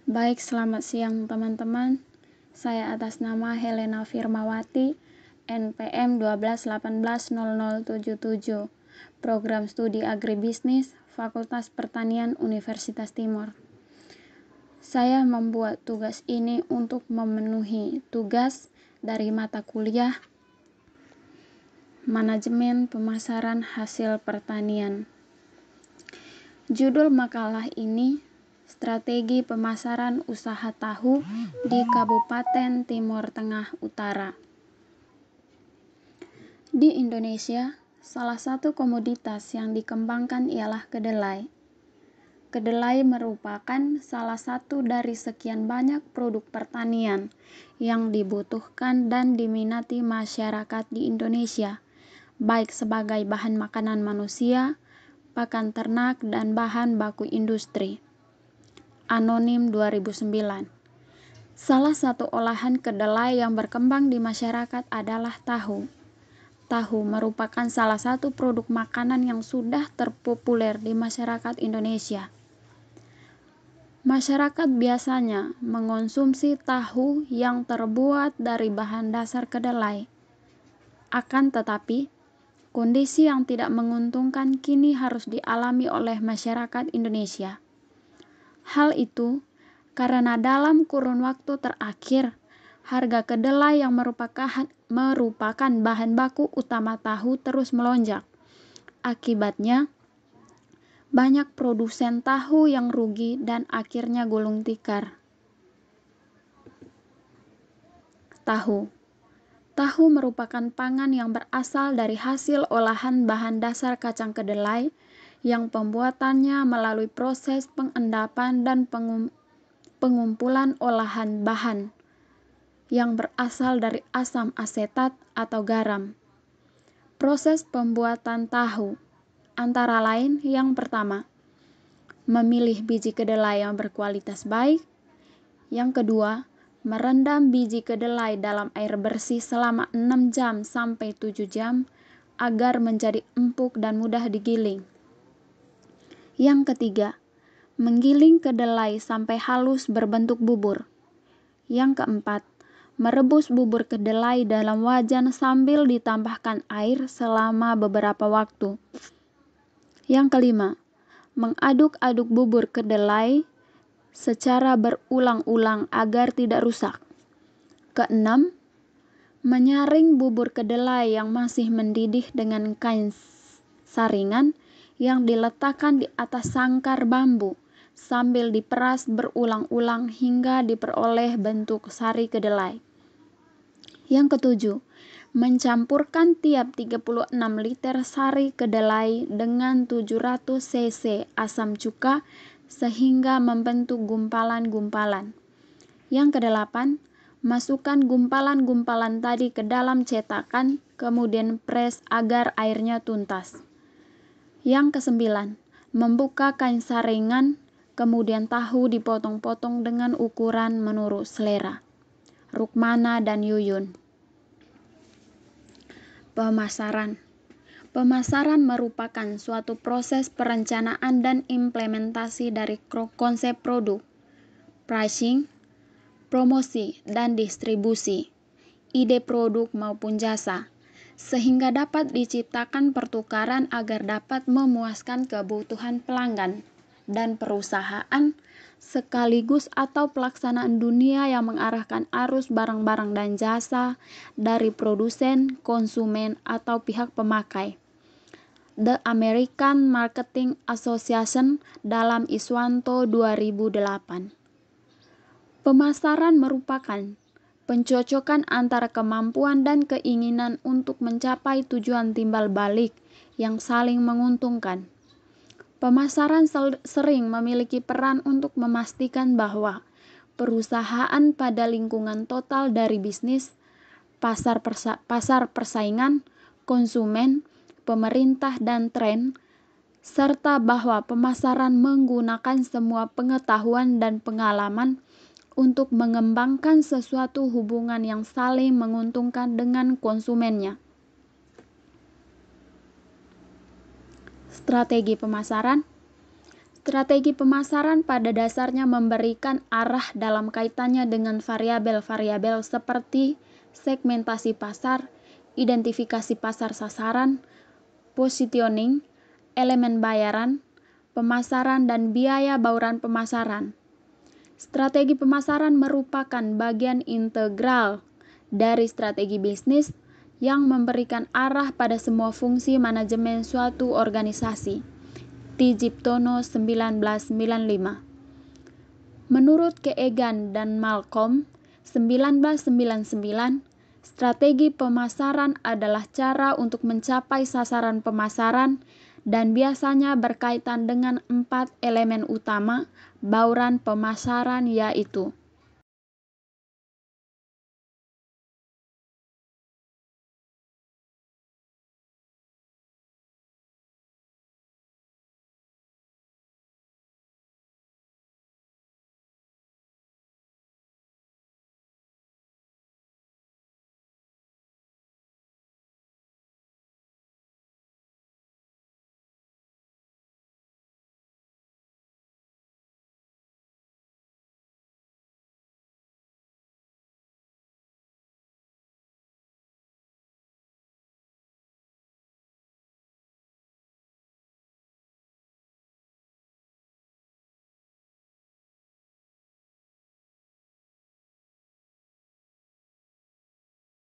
Baik, selamat siang teman-teman. Saya atas nama Helena Firmawati, NPM 12180077, Program Studi Agribisnis, Fakultas Pertanian Universitas Timur. Saya membuat tugas ini untuk memenuhi tugas dari mata kuliah Manajemen Pemasaran Hasil Pertanian. Judul makalah ini Strategi Pemasaran Usaha Tahu di Kabupaten Timur Tengah Utara. Di Indonesia, salah satu komoditas yang dikembangkan ialah kedelai. Kedelai merupakan salah satu dari sekian banyak produk pertanian yang dibutuhkan dan diminati masyarakat di Indonesia, baik sebagai bahan makanan manusia, pakan ternak, dan bahan baku industri. Anonim 2009. Salah satu olahan kedelai yang berkembang di masyarakat adalah tahu. Tahu merupakan salah satu produk makanan yang sudah terpopuler di masyarakat Indonesia. Masyarakat biasanya mengonsumsi tahu yang terbuat dari bahan dasar kedelai. Akan tetapi, kondisi yang tidak menguntungkan kini harus dialami oleh masyarakat Indonesia. Hal itu karena dalam kurun waktu terakhir, harga kedelai yang merupakan bahan baku utama tahu terus melonjak. Akibatnya, banyak produsen tahu yang rugi dan akhirnya gulung tikar. Tahu merupakan pangan yang berasal dari hasil olahan bahan dasar kacang kedelai yang pembuatannya melalui proses pengendapan dan pengumpulan olahan bahan yang berasal dari asam asetat atau garam. Proses pembuatan tahu antara lain yang pertama, memilih biji kedelai yang berkualitas baik. Yang kedua, merendam biji kedelai dalam air bersih selama 6 jam sampai 7 jam agar menjadi empuk dan mudah digiling. Yang ketiga, menggiling kedelai sampai halus berbentuk bubur. Yang keempat, merebus bubur kedelai dalam wajan sambil ditambahkan air selama beberapa waktu. Yang kelima, mengaduk-aduk bubur kedelai secara berulang-ulang agar tidak rusak. Keenam, menyaring bubur kedelai yang masih mendidih dengan kain saringan yang diletakkan di atas sangkar bambu sambil diperas berulang-ulang hingga diperoleh bentuk sari kedelai. Yang ketujuh, mencampurkan tiap 36 liter sari kedelai dengan 700 cc asam cuka sehingga membentuk gumpalan-gumpalan. Yang kedelapan, masukkan gumpalan-gumpalan tadi ke dalam cetakan, kemudian pres agar airnya tuntas. Yang kesembilan, membuka kain saringan, kemudian tahu dipotong-potong dengan ukuran menurut selera. Rukmana dan Yuyun. Pemasaran merupakan suatu proses perencanaan dan implementasi dari konsep produk, pricing, promosi, dan distribusi, ide produk maupun jasa, sehingga dapat diciptakan pertukaran agar dapat memuaskan kebutuhan pelanggan dan perusahaan, sekaligus atau pelaksanaan dunia yang mengarahkan arus barang-barang dan jasa dari produsen, konsumen, atau pihak pemakai. The American Marketing Association dalam Iswanto 2008. Pemasaran merupakan pencocokan antara kemampuan dan keinginan untuk mencapai tujuan timbal balik yang saling menguntungkan. Pemasaran sering memiliki peran untuk memastikan bahwa perusahaan pada lingkungan total dari bisnis, pasar persaingan, konsumen, pemerintah, dan tren, serta bahwa pemasaran menggunakan semua pengetahuan dan pengalaman untuk mengembangkan sesuatu hubungan yang saling menguntungkan dengan konsumennya. Strategi pemasaran. Strategi pemasaran pada dasarnya memberikan arah dalam kaitannya dengan variabel-variabel seperti segmentasi pasar, identifikasi pasar sasaran, positioning, elemen bayaran, pemasaran, dan biaya bauran pemasaran. Strategi pemasaran merupakan bagian integral dari strategi bisnis yang memberikan arah pada semua fungsi manajemen suatu organisasi. Tjiptono 1995. Menurut Keegan dan Malcolm 1999, strategi pemasaran adalah cara untuk mencapai sasaran pemasaran dan biasanya berkaitan dengan 4 elemen utama bauran pemasaran, yaitu